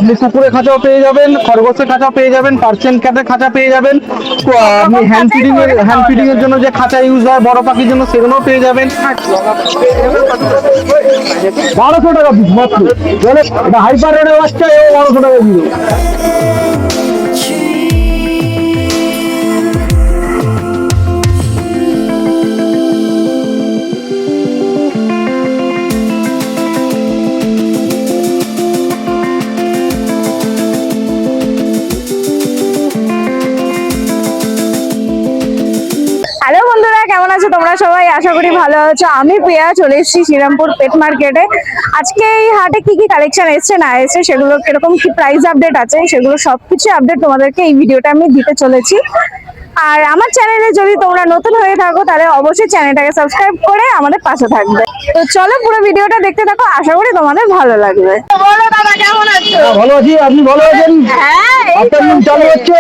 আপনি কুকুরের খাঁচাও পেয়ে যাবেন, খরগোশের খাঁচাও পেয়ে যাবেন, পার্সিয়ান ক্যাটের খাঁচা পেয়ে যাবেন। আপনি হ্যান্ড ফিডিং এর জন্য যে খাঁচা ইউজ হয় বড় পাখির জন্য, সেগুলোও পেয়ে যাবেন। 1200 টাকা পিস মাত্র। এটা হাইপার রেডের বাচ্চা, এও 1200 টাকা দিল। হ্যালো বন্ধুরা, কেমন আছো তোমরা সবাই? আশা করি ভালো আছো। আমি প্রিয়া, চলে এসেছি শ্রীরামপুর পেট মার্কেটে। আজকে এই হাটে কি কি কালেকশন এসছে না এসছে, সেগুলো কিরকম কি প্রাইস আপডেট আছে, সেগুলো সবকিছু আপডেট তোমাদেরকে এই ভিডিওটা আমি দিতে চলেছি। আর আমার চ্যানেলে যদি তোমরা নতুন হয়ে থাকো তাহলে অবশ্যই চ্যানেলটাকে সাবস্ক্রাইব করে আমাদের পাশে থাকবে। তো চলো পুরো ভিডিওটা দেখতে থাকো, আশা করি তোমাদের ভালো লাগবে। বলো দাদা, কেমন আছো? ভালো আছি, আপনি ভালো আছেন? হ্যাঁ, এই তো আফটারনুন চালু হচ্ছে,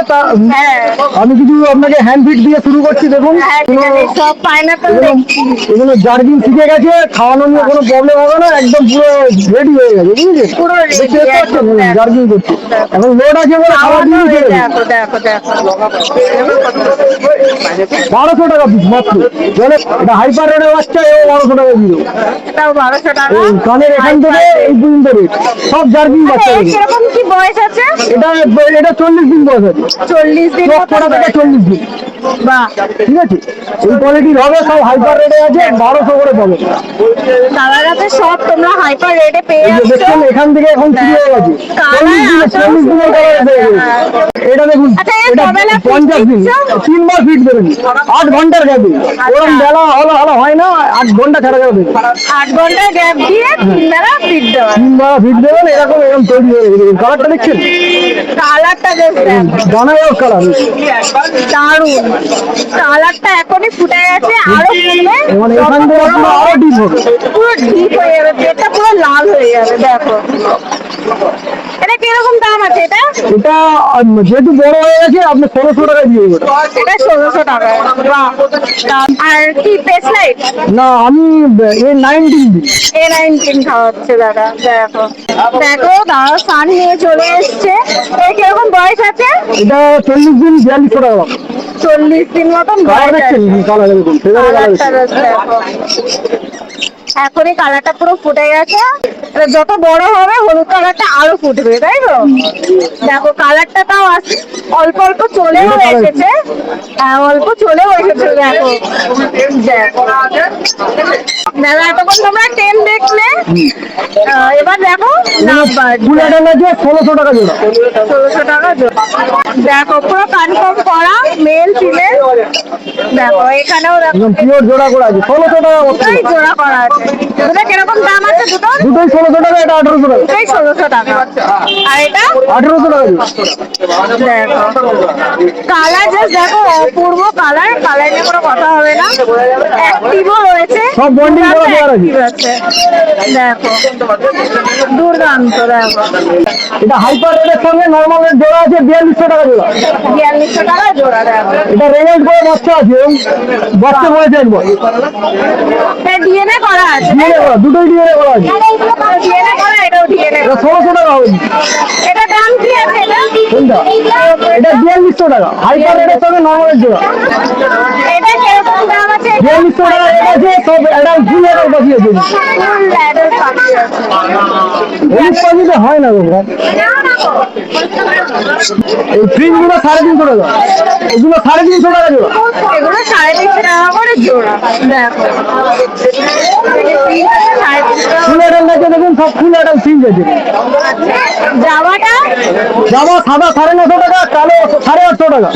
হ্যাঁ আমি কিছু আপনাকে হ্যান্ড ফিড দিয়ে শুরু করছি। দেখুন সব পাইনাপেল দেখছি। এগুলো জার্কিং শিখে গেছে, খাওয়ানো নিয়ে কোনো প্রবলেম হবে না, একদম পুরো রেডি হয়ে গেছে, বুঝলেন? পুরো ready, দেখতে পাচ্ছেন একদম। জার্কিং করছে, এখন লোড আছে বলে খাওয়া দিয়ে দিতে হবে। দেখো দেখো দেখো 1200 টাকা পিস মাত্র। এটা হাইপার রেডের বাচ্চা, এও 1200 টাকা দিল। এটাও 1200 টাকা। কানের এখান থেকে এই পর্যন্ত রেট, সব জার্কিং বাচ্চা। কিরকম কি বয়স আছে? এটা 40 দিন বয়স আছে। 40 দিন চোখ পড়া থেকে 40 দিন। বাহ, ঠিক আছে, এই কোয়ালিটির হবে, সব হাইপার রেটে আছে, 1200 করে পাবে। দাদার কাছে সব তোমরা হাইপার রেটে পেয়ে এই যে যাচ্ছ। দেখছেন এখান থেকে এখন শুরু হয়ে গেছে, 40 দিনের কালার হয়ে গেছে। এটা দেখুন, আচ্ছা, এর এটা কবেলা feed 50 দিন, দিচ্ছ? 3 বার ফিট দেবেন, 8 ঘন্টার গ্যাপে। ওরকম বেলা হলো হলো হয় না, 8 ঘন্টা ছাড়া ছাড়া দেবেন। 8 ঘন্টা গ্যাপ দিয়ে 3 বেলা ফিট দেওয়া। 3 বার ফিট দেবেন, এরকম তৈরি হয়ে গেছে। কালারটা দেখছেন, কালারটা দেখো, দানাদার কালার। দারুণ কালারটা, এখনই ফুটে গেছে, আরো ফুটবে। মানে এখান থেকে পুরো আরো ডিপ হবে। পুরো ডিপ হয়ে যাবে, পেটটা পুরো লাল হয়ে যাবে। দেখো এটা কিরকম দাম আছে? এটা এটা যেহেতু বড় হয়ে গেছে, আপনি 1600 টাকায় দিয়ে দেবেন। এটা 1600 টাকা। বাহ। আর কি পেস লাইট? না, আমি A19 দিই। A19 খাওয়াচ্ছে দাদা। দেখো দেখো দাদা সান নিয়ে চলে এসছে। এর কিরকম বয়স আছে? এটা 40 দিন 4200 টাকা। 40 দিন মতন কালার বয়স আছে। দেখছেন, কালার দেখুন, কালারটা দেখো, এখনই কালারটা পুরো ফুটে গেছে। এবার যত বড় হবে হলুদ কালারটা আরো ফুটবে, তাই তো? দেখো কালারটা তাও অল্প অল্প চলেও এসেছে। হ্যাঁ, অল্প চলেও এসেছে। দেখো দেখো দাদা, এতক্ষণ তোমরা 10 দেখলে, এবার দেখো নাম্বার। ফুল অ্যাডাল্ট আছে 1600 টাকা জোড়া। 1600 টাকা জোড়া। দেখো পুরো কনফার্ম করা, মেল ফিমেল। দেখো এখানেও দেখো একদম পিওর জোড়া করা আছে, 1600 টাকা বলছে। দুটোই জোড়া করা আছে। দুটো কিরকম দাম আছে? দুটোর দুটোই 1600 টাকা, এটা 1800 টাকা। দুটোই 1600 টাকা। আর এটা 1800 টাকা জোড়া। দেখো কালার, জাস্ট দেখো অপূর্ব কালার। কালার নিয়ে কোনো কথা হবে না। অ্যাক্টিভও রয়েছে, সব bonding করা পেয়ার আছে। active আছে। দেখো দুর্দান্ত। দেখো এটা হাইপার রেটের সঙ্গে নরমাল রেট জোড়া আছে 4200 টাকা জোড়া। 4200 টাকা জোড়া। দেখো এটা রেজাল্ট করে বাচ্চা আছে, বাচ্চা হয়েছে একবার। ডিএনএ করা আছে। ডিএনএ করা, দুটোই ডিএনএ করা আছে। ডিএনএ করা, এটাও ডিএনএ। এটা 1600 টাকা হবে। এটা দাম কি আছে? কোনটা? এটা 4200 টাকা, হাইপার রেটের সঙ্গে নরমাল রেট জোড়া। এটা কিরকম দাম আছে? 4200 টাকা রেট আছে, সব অ্যাডাল্ট ফুল অ্যাডাল্ট পাখি আছে। ফুল অ্যাডাল্ট পাখি আছে। হলুদ পাখিতে হয় না গো। এই ফ্রিজগুলো 350 টাকা, এগুলো 350 টাকা জোড়া। এগুলো 350 টাকা করে জোড়া। দেখো ফুল অ্যাডাল্ট আছে, দেখুন সব ফুল অ্যাডাল্ট ফ্রিজ আছে। জামাটা জামা সাদা 950 টাকা, কালো 850 টাকা।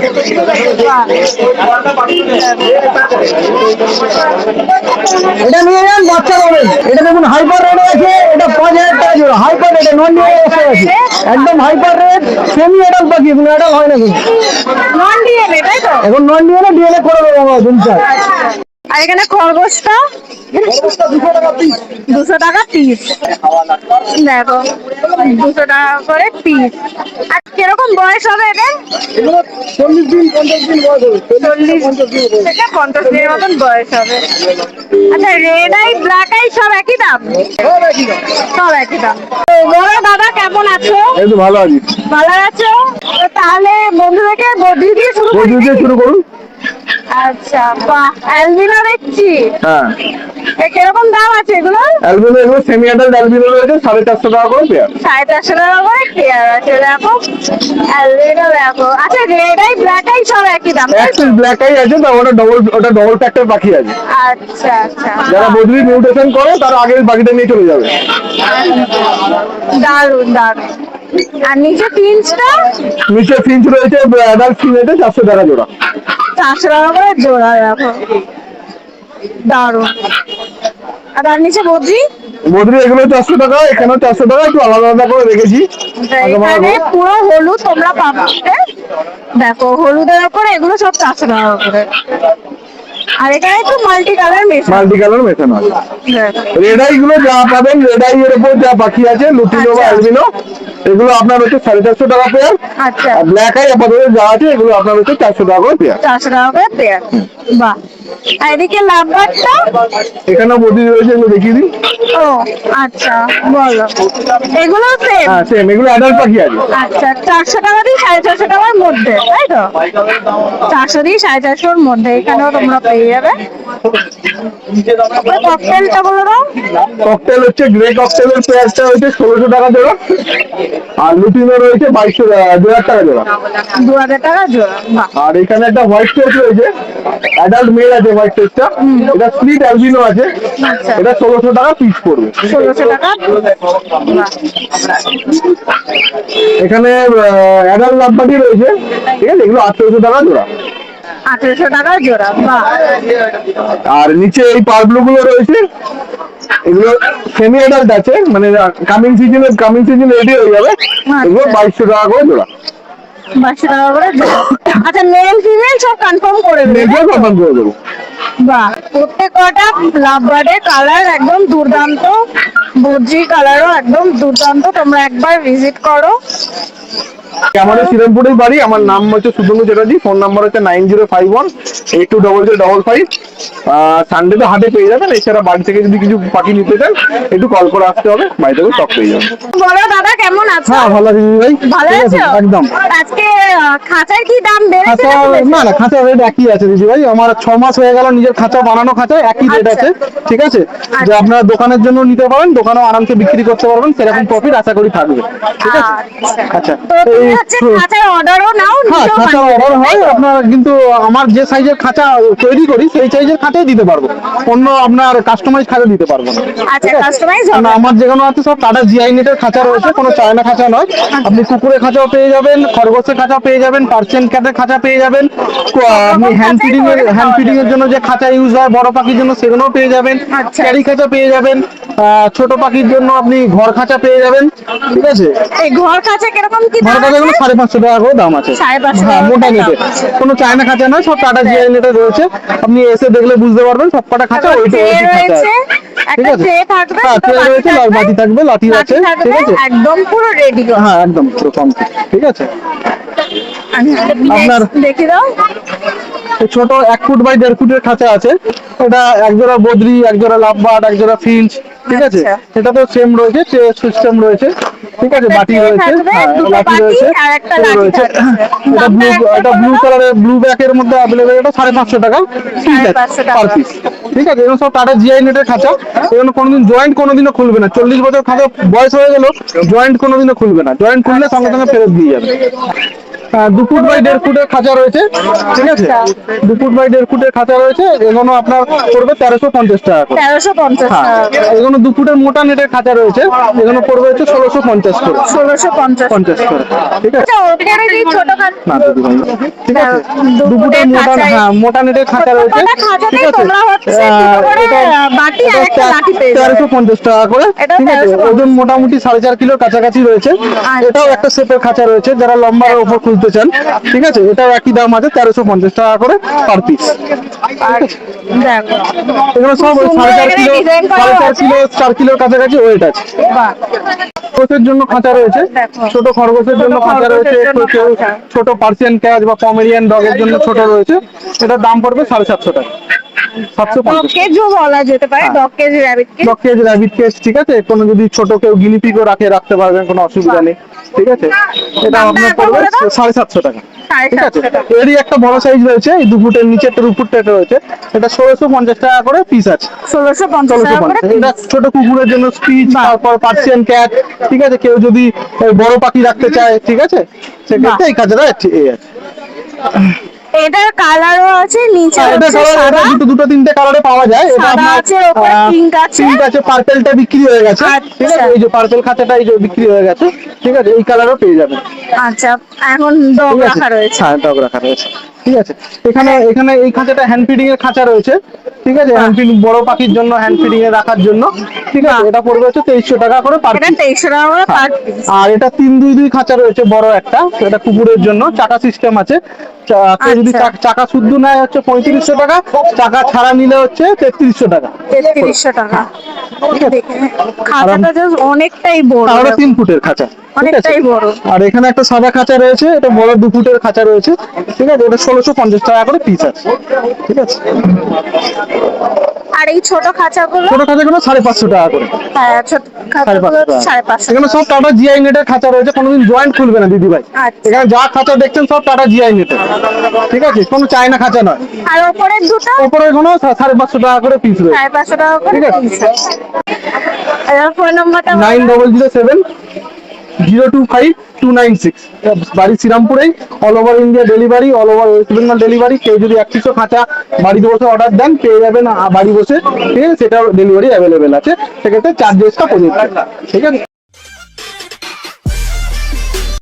এটা নিয়ে যান, বাচ্চা পাবেন। এটা দেখুন হাইপার রেট আছে, এটা 5000 টাকা জোড়া। হাইপার রেট, নন ডিএনএ অবস্থায় আছে, একদম হাইপার রেট। সেমি অ্যাডাল্ট পাখি, এগুলো অ্যাডাল্ট হয় না কিন্তু। নন ডিএনএ, তাই তো? এখন নন ডিএনএ, ডিএনএ করে দেবো আমরা, দিন চাই। আর এখানে খরগোশটা 200 টাকা পিস। দেখো 200 টাকা করে পিস। আর কিরকম বয়স হবে এদের? 40 থেকে 50 দিনের মতন বয়স হবে। আচ্ছা রেড আই ব্ল্যাক আই সব একই দাম? সব একই দাম। তো বলো দাদা কেমন আছো? এই তো ভালো আছি। ভালো আছো? তো তাহলে বন্ধুদেরকে বডি দিয়ে শুরু করি নাকি? শুরু করুন। আচ্ছা বাহ, অ্যালবিনো দেখছি। হ্যাঁ, কিরকম দাম আছে এগুলো? অ্যালবিনো এগুলো সেমি অ্যাডাল্ট অ্যালবিনো রয়েছে 450 টাকা করে পেয়ার। 450 টাকা করে পেয়ার আছে। দেখো অ্যালবিনো দেখো। আচ্ছা রেড আই ব্ল্যাক আই সব একই দাম তাই তো? একটা ব্ল্যাক আই আছে, তা ওটা ডবল ফ্যাক্টর পাখি আছে। আচ্ছা আচ্ছা যারা বদলি মিউটেশন করে তারা আগের পাখিটা নিয়ে চলে যাবে। দারুন দারুন। আর নিচে ফিঞ্চটা? নিচে ফিঞ্চ রয়েছে অ্যাডাল্ট ফিমেলটা 400 টাকা জোড়া। 400 টাকা করে জোড়া। দেখো দারুন। আর তার নিচে বদ্রি? বদলি এগুলো 400 টাকা, এখানেও 400 টাকা, একটু আলাদা আলাদা করে রেখেছি। এখানে পুরো হলুদ তোমরা পাবে। দেখো হলুদের উপরে এগুলো সব 400 টাকা করে। আর এখানে একটু মাল্টি কালার মেশানো। মাল্টি কালার মেশানো আছে। দেখো। রেড আই গুলো যা পাবেন, রেড আই এর উপর যা পাখি আছে লুটিনো বা আচ্ছা। অ্যালবিনো, এগুলো আপনার হচ্ছে 450 টাকা পেয়ার। আচ্ছা আর ব্ল্যাক আই আপাতত যা আছে এগুলো আপনার হচ্ছে 400 টাকা করে পেয়ার। 400 টাকা করে পেয়ার। বাহ। আর এদিকে লাভবারটা? এখানেও বডি রয়েছে, এগুলো দেখিয়ে দিই। ও আচ্ছা বলো। এগুলো সেম? হ্যাঁ সেম, এগুলো অ্যাডাল্ট পাখি আছে। আচ্ছা 400 টাকা দিয়ে 450 টাকার মধ্যে তাই তো? 400 দিয়ে 450-র মধ্যে এখানেও তোমরা পেয়ে যাবে। ককটেলটা বলো দাও। ককটেল হচ্ছে গ্রে ককটেলের পেয়ারটা হচ্ছে 1600 টাকা জোড়া। আর লুটিনো রয়েছে 2000 টাকা জোড়া। 2000 টাকা জোড়া। বাহ। আর এখানে একটা হোয়াইট টেস্ট রয়েছে, অ্যাডাল্ট মেল আছে হোয়াইট টেস্টটা। এটা স্প্লিট অ্যালবিনো আছে, আচ্ছা এটা 1600 টাকা পিস পড়বে। 1600 টাকা। বাহ। এখানে অ্যাডাল্ট লাভবাটি রয়েছে, ঠিক আছে, এগুলো 1800 টাকা জোড়া। 1800 টাকা জোড়া। বাহ। আর নিচে এই পারব্লু গুলো রয়েছে, এগুলো সেমি অ্যাডাল্ট আছে, মানে কামিং সিজন রেডি হয়ে যাবে। এগুলো 2200 টাকা করে জোড়া। 2200 টাকা করে জোড়া। আচ্ছা মেল ফিমেল সব কনফার্ম করে দেবে? এগুলো কনফার্ম করে দেবো। বাহ। প্রত্যেক কটা লাভবার্ডের কালার একদম দুর্দান্ত, বদ্রি কালারও একদম দুর্দান্ত। তোমরা একবার ভিজিট করো। আমাদের শ্রীরামপুরেই বাড়ি। আমার নাম হচ্ছে সুদন্ত চ্যাটার্জি, ফোন নাম্বার হচ্ছে 9051820055। সানডে তো হাটে পেয়ে যাবেন। এছাড়া বাড়ি থেকে যদি কিছু পাখি নিতে চান একটু কল করে আসতে হবে, বাড়ি থেকে সব পেয়ে যাবেন। বলো দাদা কেমন আছো? হ্যাঁ ভালো আছি দিদি ভাই। ভালো ঠিক আছে, আছো? একদম। আজকে খাঁচার কি দাম বেড়েছে খাঁচা না কমেছে? না খাঁচা রেট একই আছে দিদি ভাই। আমার 6 মাস হয়ে গেল নিজের খাঁচা বানানো, খাঁচা একই রেট আচ্ছা। আছে। ঠিক আছে, যে আপনারা দোকানের জন্য নিতে পারেন, দোকানেও আরামসে বিক্রি করতে পারবেন, সেরকম প্রফিট আশা করি থাকবে। ঠিক আছে। আচ্ছা, তো তুমি এই হচ্ছে খাঁচার অর্ডারও নাও? হ্যাঁ নিজেও খাঁচার বানিয়ে অর্ডার দাও, হয় তাই তো? আপনার, কিন্তু আমার যে সাইজের খাঁচা তৈরি করি সেই সাইজের খাঁচাই দিতে পারবো, অন্য আপনার কাস্টমাইজ খাঁচা দিতে পারবো না। আচ্ছা ঠিক আছে? কাস্টমাইজ না, হবে। আমার যেগুলো আছে সব টাটা জিআই নেটের খাঁচা রয়েছে, কোনো চায়না খাঁচা নয়। আপনি কুকুরের খাঁচাও পেয়ে যাবেন, খরগোশের খাঁচা পেয়ে যাবেন, পার্সিয়ান ক্যাটের খাঁচা পেয়ে যাবেন। আপনি হ্যান্ড ফিডিং এর জন্য যে খাঁচা ইউজ হয় বড় পাখির জন্য সেগুলোও পেয়ে যাবেন। আচ্ছা। ক্যারি খাঁচা পেয়ে যাবেন। ছোট পাখির জন্য আপনি ঘর খাঁচা পেয়ে যাবেন। ঠিক আছে, এই ঘর খাঁচা কিরকম কি ঘর দাম খাঁচা গুলো আছে? 550 টাকা করে দাম আছে। 550 হ্যাঁ মোটা টাকা নেটে, দাম আছে। কোনো চায়না খাঁচা নয়, সব টাটা জিআই নেটে রয়েছে। আপনি এসে দেখলে বুঝতে পারবেন সব কটা খাঁচা তারপর ওই ট্রে খাঁচা আছে। রয়েছে, ঠিক একটা আছে, ট্রে থাকবে, হ্যাঁ দুটো ট্রে রয়েছে, বাটি থাকবে, লাঠি আছে। থাকবে, ঠিক আছে, একদম পুরো রেডি। হ্যাঁ একদম পুরো কমপ্লিট। ঠিক আছে, আপনার দেখি দাও। এই ছোট 1 ফুট বাই 1.5 ফুটের খাঁচা আছে, এটা একজোড়া বদ্রি, একজোড়া লাভবার্ড, একজোড়া ফিঞ্চ। ঠিক আছে, আচ্ছা। এটা তো সেম রয়েছে, সিস্টেম রয়েছে। ঠিক আছে, একটা বাটি ট্রে রয়েছে, থাকবে, হ্যাঁ দুটো লাঠি বাটি রয়েছে, আর একটা ট্রে লাঠি রয়েছে। থাকবে। এটা দামটা একবার ব্লু বলো তো? কালারের, ব্লু ব্যাকের মধ্যে অ্যাভেলেবেল। এটা 550 টাকা পিস 550 টাকা। Per piece. ঠিক আছে, এগুলো সব টাটা জিআই নেটের খাঁচা। এগুলো কোনোদিন জয়েন্ট কোনোদিনও খুলবে না। 40 বছর খাঁচা বয়স হয়ে গেল, জয়েন্ট কোনোদিনও খুলবে না। জয়েন্ট খুললে সঙ্গে সঙ্গে ফেরত দিয়ে যাবে। 2 ফুট বাই 1.5 ফুটের খাঁচা রয়েছে। ঠিক আছে, 2 ফুট বাই 1.5 ফুটের খাঁচা রয়েছে, এগুলো আপনার পড়বে 1350 টাকা করে। 1350 হ্যাঁ, টাকা। এগুলো 2 ফুটের মোটা নেটের খাঁচা রয়েছে, এগুলো পড়বে হচ্ছে 1650 করে। 1650 করে। ঠিক আছে, আচ্ছা ওখানে কি ছোট খাঁচা? না দিদি ভাই, ঠিক আছে, 2 2 ফুটের মোটা, খাঁচায়- হ্যাঁ মোটা নেটের খাঁচা রয়েছে। খাঁচাতে ঠিক আছে, তোমরা হচ্ছে দুটো করে বাটি আর একটা লাঠি পেয়ে যাবে। 1350 টাকা করে। এটা ঠিক আছে, 1350 ওজন মোটামুটি 4.5 কিলোর কাছাকাছি রয়েছে। আচ্ছা। এটাও একটা শেপের খাঁচা রয়েছে, যারা লম্বার উপর খুলতে তুলতে চান, ঠিক আছে, এটাও একই দাম আছে 1350 টাকা করে পার পিস। আর দেখো এগুলো সব ওই সুন্দর 4.5 এখানে কিলো design করাও 4.5 আছে। কিলো 4 কিলোর কাছাকাছি ওয়েট আছে। বাহ, খরগোশের জন্য খাঁচা রয়েছে, দেখো। ছোট খরগোশের জন্য ছোট খাঁচা রয়েছে, খরগোশের জন্য কেউ খাঁচা। ছোট পার্সিয়ান ক্যাট বা পমেরিয়ান ডগের জন্য ছোট রয়েছে, এটার দাম পড়বে 750 টাকা, 750 ডগ কেজও বলা যেতে পারে, হ্যাঁ। Dog cage, rabbit cage. 10 KG rabbit case, ঠিক আছে, কোনো যদি ছোট কেউ গিনিপিগও রাখতে পারবেন, কোনো অসুবিধা বাহ। নেই, ঠিক আছে, এটা দামটা আপনার একবার পড়বে বলে দাও। 750 টাকা, ঠিক আছে। 750 টাকা। এরই একটা বড় সাইজ রয়েছে, এই 2 ফুটের নিচেরটা 2 ফুটটা রয়েছে, এটা 1650 টাকা করে পিস আছে। 1650 টাকা করে 1650, এটা ছোট কুকুরের জন্য স্পিচ, বাহ। তারপর পার্সিয়ান ক্যাট, ঠিক আছে, কেউ যদি বড় পাখি রাখতে চায়, ঠিক আছে, সেক্ষেত্রে বাহ। এই কাজটা এই আছে। এটার কালারও আছে, নিচে হ্যাঁ, এটা হচ্ছে কালার, এটা সাদা, দুটো তিনটে কালারে পাওয়া যায়, এটা সাদা আপনার আছে, ওপরে পিঙ্ক আছে। পিঙ্ক আছে, পার্পেলটা বিক্রি হয়ে গেছে, ঠিক আছে, আচ্ছা। এই যে পার্পেল খাঁচাটা এই যে বিক্রি হয়ে গেছে, ঠিক আছে, এই কালারও পেয়ে যাবেন, আচ্ছা, এখন ডগ ঠিক আছে, রাখা রয়েছে। হ্যাঁ ডগ রাখা রয়েছে, ঠিক আছে। এখানে হ্যাঁ। এখানে এই খাঁচাটা হ্যান্ড ফিডিং এর খাঁচা রয়েছে, ঠিক আছে, বাহ। হ্যান্ড ফিডিং বড় পাখির জন্য হ্যান্ড ফিডিং এ রাখার জন্য, ঠিক আছে, বাহ। এটা পড়বে হচ্ছে 2300 টাকা করে পার এটা পিস। 2300 টাকা করে পার পিস। আর এটা 3-2-2 খাঁচা রয়েছে, বড় একটা, এটা কুকুরের জন্য চাকা সিস্টেম আছে, কেউ যদি আচ্ছা। চাকা শুদ্ধ নেয় হচ্ছে 3500 টাকা, চাকা ছাড়া নিলে হচ্ছে 3300 টাকা, 3300 টাকা। ঠিক আছে। দেখে খাঁচাটা জাস্ট অনেকটাই বড়, আর ওটা দেখো। 3 ফুটের খাঁচা, ঠিক আছে। অনেকটাই বড়। আর এখানে একটা সাদা খাঁচা রয়েছে, এটা বড় 2 ফুটের খাঁচা রয়েছে, ঠিক আছে, এটা 1650 টাকা করে পিস আছে, ঠিক আছে। আর এই ছোট খাঁচাগুলো? ছোট খাঁচাগুলো 550 টাকা করে, হ্যাঁ, ছোট খাঁচাগুলো 550 টাকা। 550 এখানে সব টাটা জিআই নেটের খাঁচা রয়েছে, কোনোদিন জয়েন্ট খুলবে না দিদি ভাই, আচ্ছা। এখানে যা খাঁচা দেখছেন সব টাটা জিআই নেটের, ঠিক আছে, কোনো চায়না খাঁচা নয়। আর ওপরের দুটো? ওপরে কোনো 550 টাকা করে পিস রয়েছে, 550 টাকা করে ঠিক আছে। পিস আছে। এর ফোন নাম্বারটা বলো। 9007 025296, বাড়ি শ্রীরামপুরেই, all over India delivery, all over West Bengal delivery, কেউ যদি 1 পিসও খাঁচা বাড়িতে বসে অর্ডার দেন পেয়ে যাবেন বাড়ি বসে, ঠিক আছে, সেটা ডেলিভারি অ্যাভেলেবেল আছে, সেক্ষেত্রে চার্জেসটা পড়ে যাবে, ঠিক আছে।